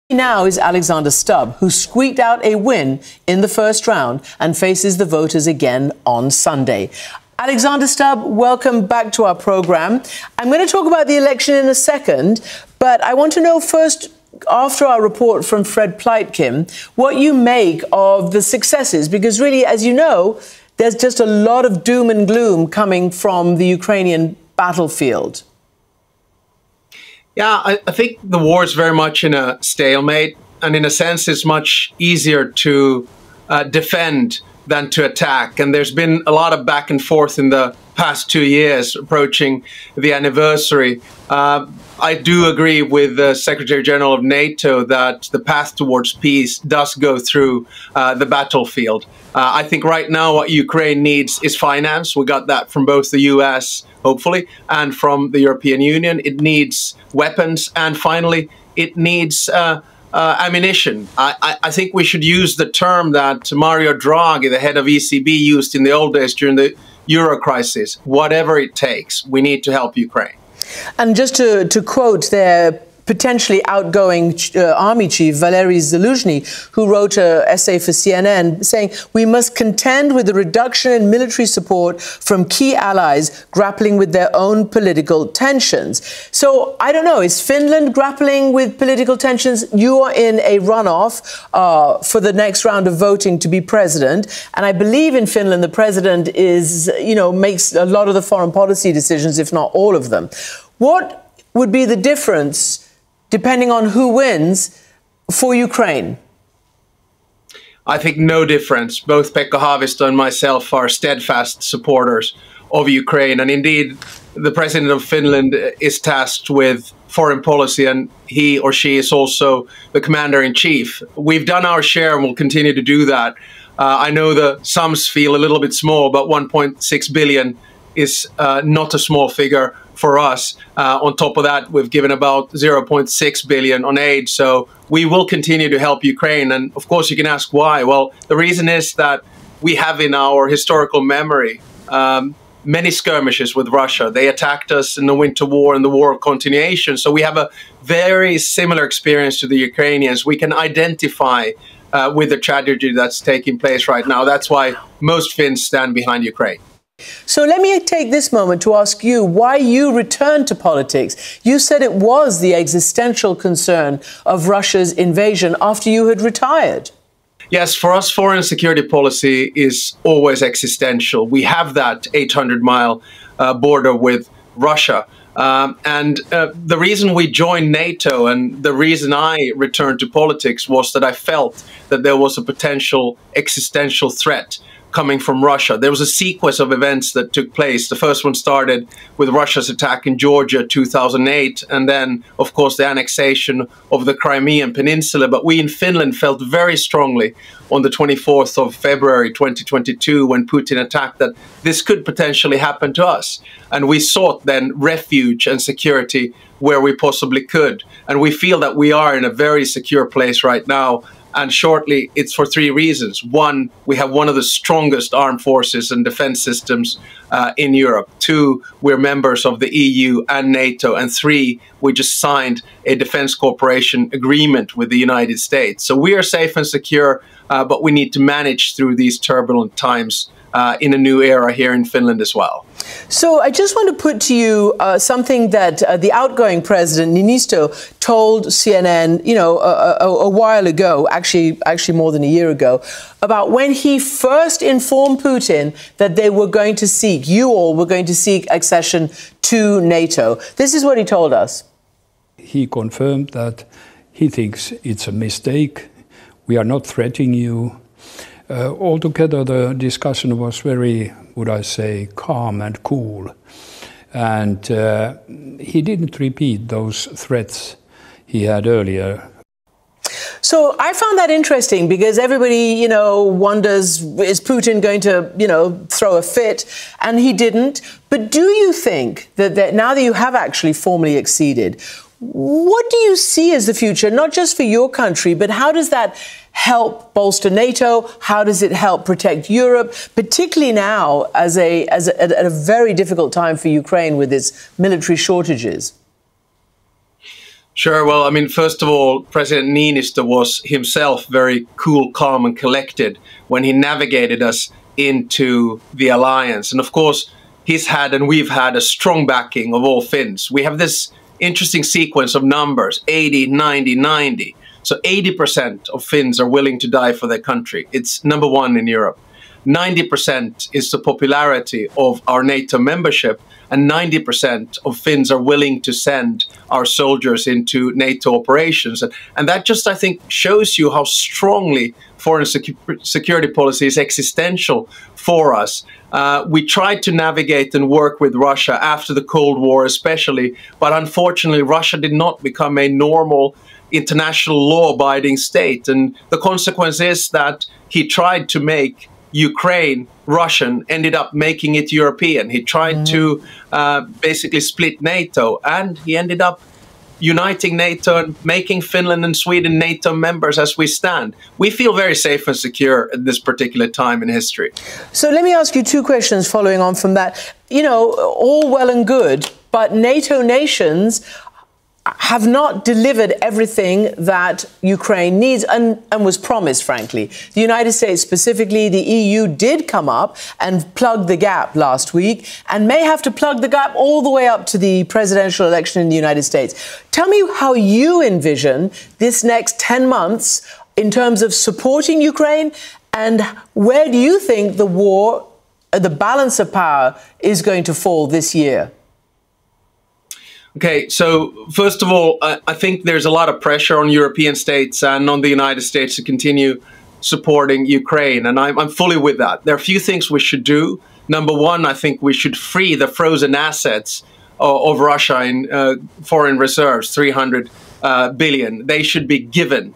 Now is Alexander Stubb, who squeaked out a win in the first round and faces the voters again on Sunday. Alexander Stubb, welcome back to our program. I'm going to talk about the election in a second, but I want to know first, after our report from Fred Pleitkin, what you make of the successes, because really, as you know, there's just a lot of doom and gloom coming from the Ukrainian battlefield. Yeah, I think the war is very much in a stalemate, and in a sense it's much easier to defend than to attack. And there's been a lot of back and forth in the past 2 years approaching the anniversary. I do agree with the Secretary General of NATO that the path towards peace does go through the battlefield. I think right now what Ukraine needs is finance. We got that from both the US, hopefully, and from the European Union. It needs weapons, and finally, it needs ammunition. I think we should use the term that Mario Draghi, the head of ECB, used in the old days during the Euro crisis. Whatever it takes, we need to help Ukraine. And just to quote their potentially outgoing army chief, Valery Zaluzhny, who wrote an essay for CNN saying, "We must contend with the reduction in military support from key allies grappling with their own political tensions." So I don't know, is Finland grappling with political tensions? You are in a runoff for the next round of voting to be president. And I believe in Finland, the president is, makes a lot of the foreign policy decisions, if not all of them. What would be the difference, depending on who wins, for Ukraine? I think no difference. Both Pekka Haavisto and myself are steadfast supporters of Ukraine. And indeed, the president of Finland is tasked with foreign policy, and he or she is also the commander-in-chief. We've done our share and will continue to do that. I know the sums feel a little bit small, but 1.6 billion is not a small figure for us. On top of that, we've given about 0.6 billion on aid. So we will continue to help Ukraine. And of course, you can ask why. Well, the reason is that we have in our historical memory many skirmishes with Russia. They attacked us in the Winter War and the War of Continuation. So we have a very similar experience to the Ukrainians. We can identify with the tragedy that's taking place right now. That's why most Finns stand behind Ukraine. So let me take this moment to ask you why you returned to politics. You said it was the existential concern of Russia's invasion after you had retired. Yes, for us, foreign security policy is always existential. We have that 800-mile border with Russia. The reason we joined NATO and the reason I returned to politics was that I felt that there was a potential existential threat coming from Russia. There was a sequence of events that took place. The first one started with Russia's attack in Georgia 2008, and then, of course, the annexation of the Crimean Peninsula. But we in Finland felt very strongly on the 24th of February 2022, when Putin attacked, that this could potentially happen to us. And we sought then refuge and security where we possibly could. And we feel that we are in a very secure place right now. And shortly, it's for three reasons. One, we have one of the strongest armed forces and defense systems in Europe. Two, we're members of the EU and NATO. And three, we just signed a defense cooperation agreement with the United States. So we are safe and secure, but we need to manage through these turbulent times in a new era here in Finland as well. So I just want to put to you something that the outgoing president, Niinisto, told CNN, a while ago, actually more than a year ago, about when he first informed Putin that they were going to seek, you all were going to seek accession to NATO. This is what he told us. He confirmed that he thinks it's a mistake. We are not threatening you. Altogether, the discussion was very, would I say, calm and cool. And he didn't repeat those threats he had earlier. So I found that interesting because everybody, wonders, is Putin going to, throw a fit? And he didn't. But do you think that now that you have actually formally acceded, what do you see as the future, not just for your country, but how does that help bolster NATO? How does it help protect Europe, particularly now at a very difficult time for Ukraine with its military shortages? Sure. Well, I mean, first of all, President Niinistö was himself very cool, calm and collected when he navigated us into the alliance. And of course, he's had and we've had a strong backing of all Finns. We have this interesting sequence of numbers, 80, 90, 90. So 80% of Finns are willing to die for their country. It's number one in Europe. 90% is the popularity of our NATO membership, and 90% of Finns are willing to send our soldiers into NATO operations. And that just, I think, shows you how strongly foreign security policy is existential for us. We tried to navigate and work with Russia after the Cold War especially, but unfortunately Russia did not become a normal international law-abiding state. And the consequence is that he tried to make Ukraine Russian, ended up making it European. He tried to basically split NATO, and he ended up uniting NATO and making Finland and Sweden NATO members as we stand. We feel very safe and secure at this particular time in history. So let me ask you two questions following on from that. You know, all well and good, but NATO nations have not delivered everything that Ukraine needs and was promised, frankly. The United States specifically, the EU did come up and plug the gap last week and may have to plug the gap all the way up to the presidential election in the United States. Tell me how you envision this next 10 months in terms of supporting Ukraine, and where do you think the war, the balance of power, is going to fall this year? Okay, so first of all, I think there's a lot of pressure on European states and on the United States to continue supporting Ukraine, and I'm fully with that. There are a few things we should do. Number one, I think we should free the frozen assets of Russia in foreign reserves, 300 billion. They should be given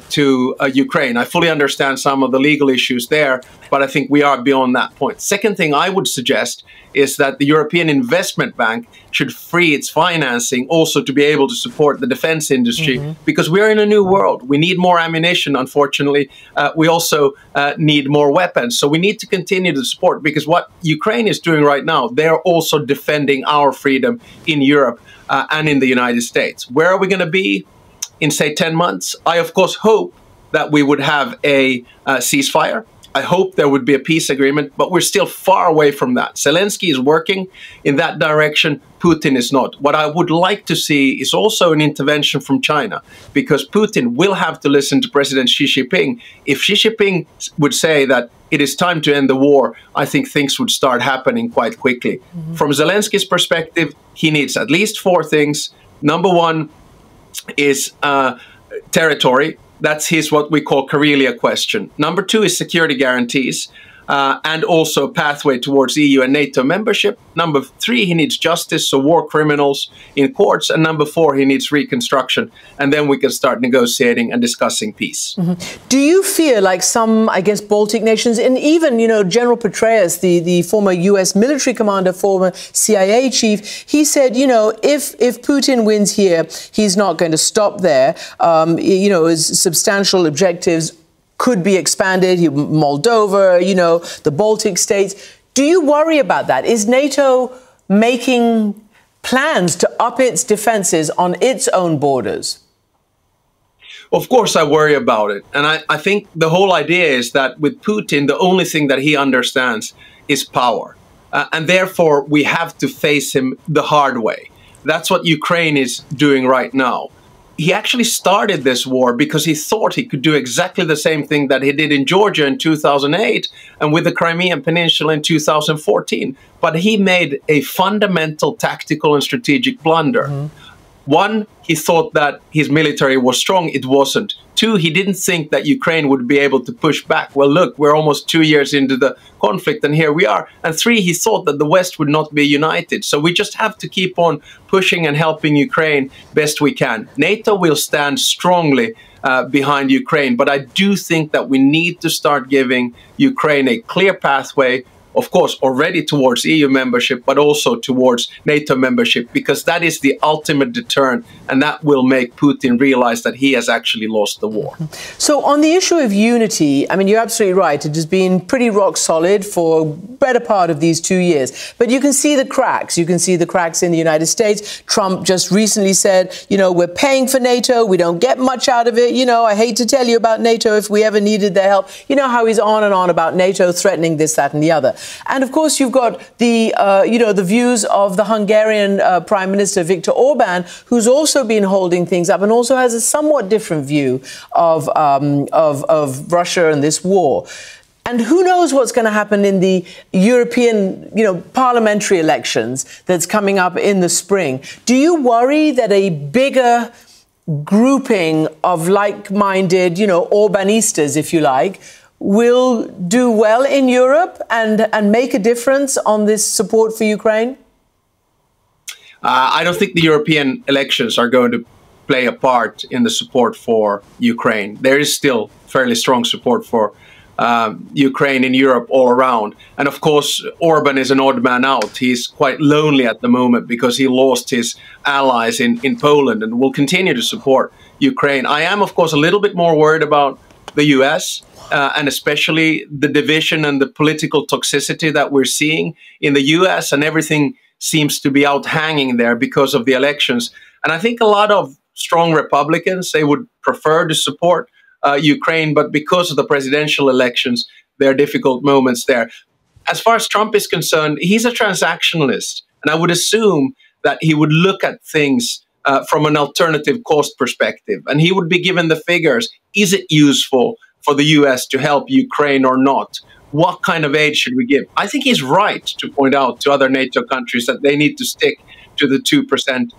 to Ukraine. I fully understand some of the legal issues there, but I think we are beyond that point. Second thing I would suggest is that the European Investment Bank should free its financing also to be able to support the defense industry, because we're in a new world. We need more ammunition, unfortunately. We also need more weapons. So we need to continue to support, because what Ukraine is doing right now, they're also defending our freedom in Europe and in the United States. Where are we going to be in, say, 10 months? I, of course, hope that we would have a ceasefire. I hope there would be a peace agreement, but we're still far away from that. Zelensky is working in that direction. Putin is not. What I would like to see is also an intervention from China, because Putin will have to listen to President Xi Jinping. If Xi Jinping would say that it is time to end the war, I think things would start happening quite quickly. From Zelensky's perspective, he needs at least 4 things. Number one is territory. That's his what we call Karelia question. Number 2 is security guarantees and also a pathway towards EU and NATO membership. Number 3, he needs justice, so war criminals in courts. And number 4, he needs reconstruction. And then we can start negotiating and discussing peace. Do you fear like some, I guess, Baltic nations, and even, you know, General Petraeus, the former US military commander, former CIA chief, he said, you know, if Putin wins here, he's not going to stop there. You know, his substantial objectives could be expanded, Moldova, you know, the Baltic states. Do you worry about that? Is NATO making plans to up its defenses on its own borders? Of course, I worry about it. And I think the whole idea is that with Putin, the only thing that he understands is power. And therefore, we have to face him the hard way. That's what Ukraine is doing right now. He actually started this war because he thought he could do exactly the same thing that he did in Georgia in 2008 and with the Crimean Peninsula in 2014. But he made a fundamental tactical and strategic blunder. One, he thought that his military was strong. It wasn't. 2, he didn't think that Ukraine would be able to push back. Well, look, we're almost 2 years into the conflict, and here we are. And 3, he thought that the West would not be united. So we just have to keep on pushing and helping Ukraine best we can. NATO will stand strongly behind Ukraine, but I do think that we need to start giving Ukraine a clear pathway of course, already towards EU membership, but also towards NATO membership, because that is the ultimate deterrent, and that will make Putin realize that he has actually lost the war. So on the issue of unity, I mean, you're absolutely right. It has been pretty rock solid for better part of these 2 years. But you can see the cracks. You can see the cracks in the United States. Trump just recently said, you know, we're paying for NATO. We don't get much out of it. You know, I hate to tell you about NATO if we ever needed their help. You know how he's on and on about NATO threatening this, that and the other. And of course, you've got the, you know, the views of the Hungarian Prime Minister Viktor Orban, who's also been holding things up and also has a somewhat different view of Russia and this war. And who knows what's going to happen in the European, you know, parliamentary elections that's coming up in the spring. Do you worry that a bigger grouping of like-minded, you know, Orbanistas, if you like, will do well in Europe and make a difference on this support for Ukraine? I don't think the European elections are going to play a part in the support for Ukraine. There is still fairly strong support for Ukraine in Europe all around. And of course, Orban is an odd man out. He's quite lonely at the moment because he lost his allies in Poland and will continue to support Ukraine. I am, of course, a little bit more worried about the US and especially the division and the political toxicity that we're seeing in the US, and everything seems to be out hanging there because of the elections. And I think a lot of strong Republicans, they would prefer to support Ukraine, but because of the presidential elections, there are difficult moments there. As far as Trump is concerned, he's a transactionalist, and I would assume that he would look at things from an alternative cost perspective, and he would be given the figures. Is it useful for the US to help Ukraine or not? What kind of aid should we give? I think he's right to point out to other NATO countries that they need to stick to the 2%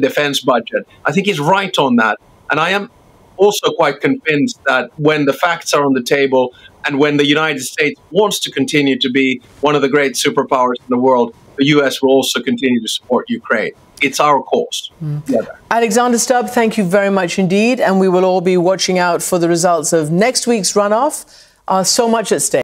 defense budget. I think he's right on that. And I am also quite convinced that when the facts are on the table and when the United States wants to continue to be one of the great superpowers in the world, the US will also continue to support Ukraine. It's our cause. Alexander Stubb, thank you very much indeed. And we will all be watching out for the results of next week's runoff. So much at stake.